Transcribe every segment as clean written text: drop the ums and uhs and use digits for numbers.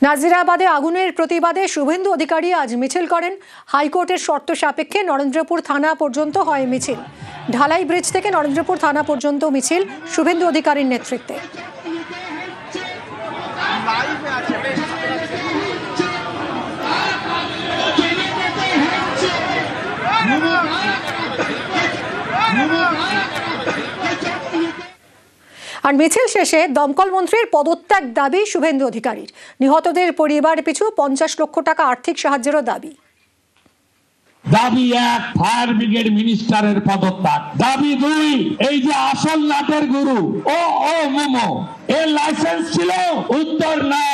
নাজিরাবাদে আগুনের প্রতিবাদে শুভেন্দু অধিকারী আজ মিছিল করেন। হাইকোর্টের শর্ত সাপেক্ষে নরেন্দ্রপুর থানা পর্যন্ত হয় মিছিল। ঢালাই ব্রিজ থেকে নরেন্দ্রপুর থানা পর্যন্ত মিছিল শুভেন্দু অধিকারীর নেতৃত্বে। আর মিছিল শেষে দমকল মন্ত্রীর পদত্যাগ দাবি শুভেন্দু অধিকারীর। নিহতদের পরিবার পিছু 50 লক্ষ টাকা আর্থিক সাহায্যেরও দাবি। দাবি 1, ফায়ার ব্রিগেড মিনিস্টারের পদত্যাগ। দাবি 2, এই যে আসল নাটের গুরু ও মোমো এর লাইসেন্স ছিল? উত্তর না।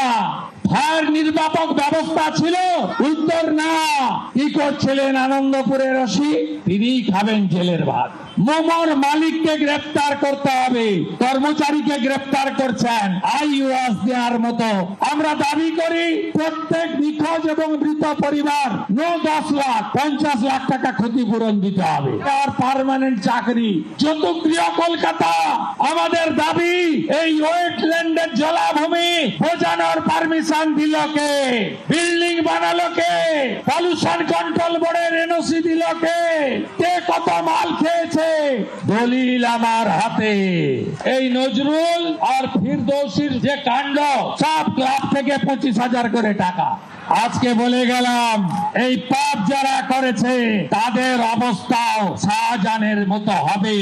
ফায়ার নির্বাপক ব্যবস্থা ছিল? উত্তর না। কি করছিলেন আনন্দপুরের ওসি? তিনি খাবেন জেলের ভাত। মোমোর মালিককে গ্রেফতার করতে হবে, কর্মচারীকে গ্রেফতার করছেন আইওয়াস দেওয়ার মতো। আমরা দাবি করি প্রত্যেক নিখোঁজ এবং মৃত পরিবার 10 লাখ 50 লাখ টাকা ক্ষতিপূরণ দিতে হবে। আর পার্মানেন্ট চাকরি চতুর্গৃহ কলকাতা। আমাদের দাবি এই ওয়েটল্যান্ডের জলাভূমি বোঝানোর পারমিশন দিল কে? বিল্ডিং বানালো কে? পলিউশন কন্ট্রোল বোর্ডের এনওসি দিল কে? কত মাল খেয়েছে? দলিল আমার হাতে। এই নজরুল আর ফিরদৌসির যে কাণ্ড, সব ক্লাব থেকে 25,000 করে টাকা। আজকে বলে গেলাম এই পাপ যারা করেছে তাদের অবস্থাও শাহজাহানের মতো হবে।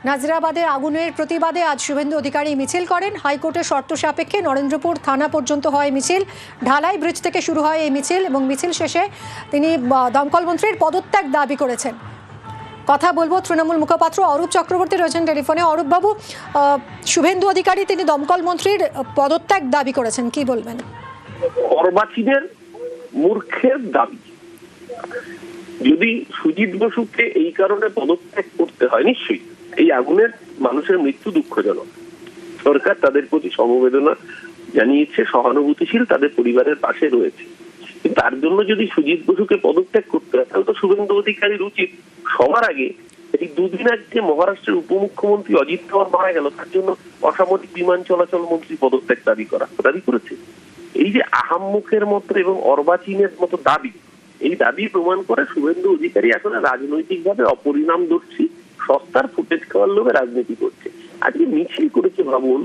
নাজিরাবাদে আগুনের প্রতিবাদে আজ শুভেন্দু অধিকারী মিছিল করেন। হাইকোর্টের শর্ত সাপেক্ষে নরেন্দ্রপুর থানা পর্যন্ত হয় মিছিল। ঢালাই ব্রিজ থেকে শুরু হয় এই মিছিল এবং মিছিল শেষে তিনি দমকল মন্ত্রীর পদত্যাগ দাবি করেছেন। কথা বলবো তৃণমূল মুখপাত্র অরূপ চক্রবর্তী রয়েছেন টেলিফোনে। অরূপ বাবু, শুভেন্দু অধিকারী তিনি দমকল মন্ত্রীর পদত্যাগ দাবি করেছেন, কি বলবেন? অর্বাচীনের মূর্খের দাবি। যদি সুজিত বসুকে এই কারণে পদত্যাগ করতে হয়, নিশ্চয়ই এই আগুনের মানুষের মৃত্যু দুঃখজনক। সরকার তাদের প্রতি সমবেদনা জানিয়েছে, সহানুভূতিশীল, তাদের পরিবারের পাশে রয়েছে। কিন্তু তার জন্য যদি সুজিত বসুকে পদত্যাগ করতে হয়, তাহলে তো শুভেন্দু অধিকারীর উচিত সবার আগে এই 2 দিন আগে মহারাষ্ট্রের উপমুখ্যমন্ত্রী অজিত পাওয়ার মারা গেল, তার জন্য অসামরিক বিমান চলাচল মন্ত্রী পদত্যাগ দাবি করেছে। এই যে আহাম্মুখের মতো এবং অর্বাচীনের মতো দাবি, এই দাবি প্রমাণ করে শুভেন্দু অধিকারী আসলে রাজনৈতিকভাবে অপরিণামদর্শী, সস্তার ফুটেজ খাওয়ার লোভে রাজনীতি করছে। আজকে মিছিল করেছে, ভাবুন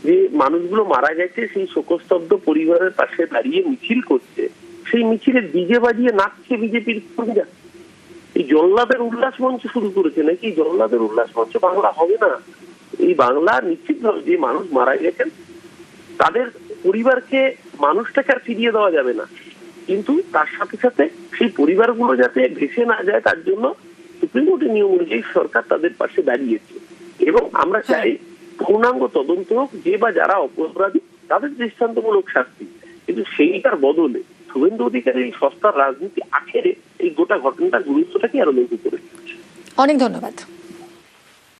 যে মানুষগুলো মারা গেছে, সেই শোকস্তব্ধ পরিবারের পাশে দাঁড়িয়ে মিছিল করছে। সেই মিছিলে ডিজে বাজিয়ে নাচছে বিজেপির কর্মীরা। এই জল্লাদের উল্লাস মঞ্চ শুরু করেছে নাকি? জল্লাদের উল্লাস মঞ্চ বাংলা হবে না। এই বাংলা নিশ্চিতভাবে যে মানুষ মারা গেছেন তাদের পরিবারকে মানুষটাকে আর ফিরিয়ে দেওয়া যাবে না, কিন্তু তার সাথে সাথে সেই পরিবারগুলো যাতে ভেসে না যায় তার জন্য সুপ্রিম কোর্টের নিয়ম অনুযায়ী সরকার তাদের পাশে দাঁড়িয়েছে। এবং আমরা চাই পূর্ণাঙ্গ তদন্ত হোক, যে বা যারা অপরাধী তাদের দৃষ্টান্তমূলক শাস্তি। কিন্তু সেইটার বদলে শুভেন্দু অধিকারীর এই সস্তার রাজনীতি আখেরে এই গোটা ঘটনাটার গুরুত্বটাকে আরো লঘু করে। অনেক ধন্যবাদ।